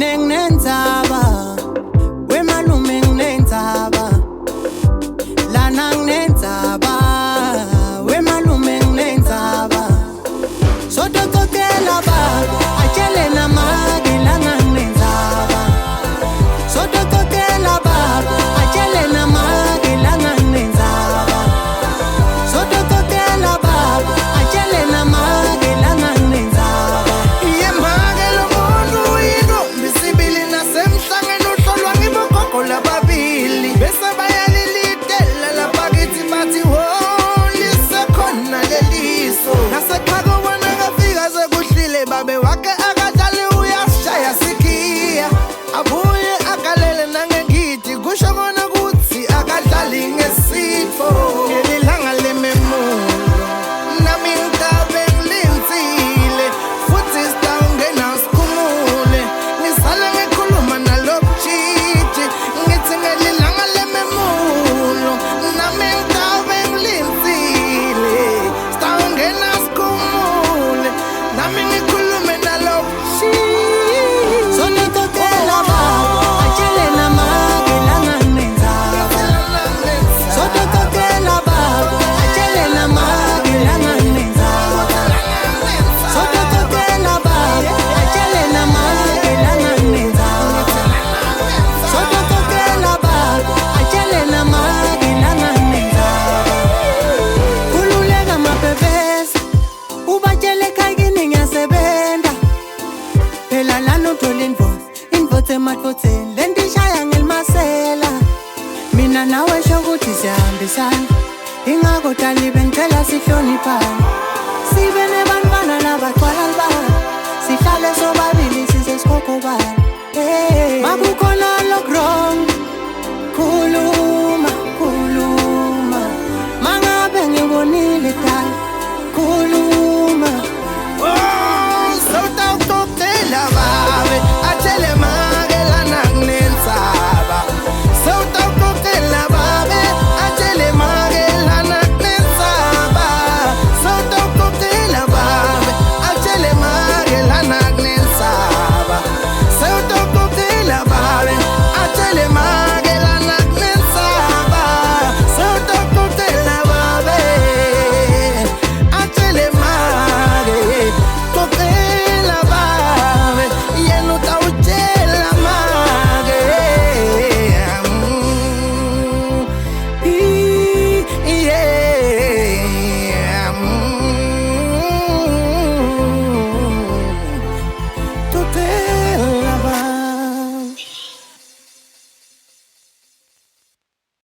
nginenzaba wemalume nginenzaba lana nginenzaba wemalume nginenzaba sodokotela baba atshele namake lana nginenzaba sodokotela baba atshele namake lana nginenzaba sodokotela baba atshele namake lana nginenzaba Iyemake lo muntu uyintombi sibili nasemhlangeni uhlolwa ngibogogo lababili bese bayalilitela lapha kithi bathi ho lisekhona leliso naseqhaka ubona kafika sekuhlile babe wakhe akadlali uyasishaya sikhiya abuye akalele nangengidi kusho kona kuthi akadlali ngesifo ngelilanga lememulo nami ngitabe ngilinzile futhi sitawungena sikhumule ngisale ngikhuluma nalobujiji ngithi ngelilanga lememulo nami ngitabe ngilinzile sitawungena sikhumule nami ngikhulume nalobujiji sodokotela baba atshele namake lana nginenzaba sodokotela baba atshele namake lana nginenzaba sodokotela baba atshele namake lana nginenzaba sodokotela baba atshele namake lana nginenzaba khululeka mabhebesa ubatshele ekhayini ngiyasebenza phela lana uthola invote emadvotheni lento ishaya ngelimasela mina nawe sho ukuthi siyahambisana ingakho dali bengicela sihloniphane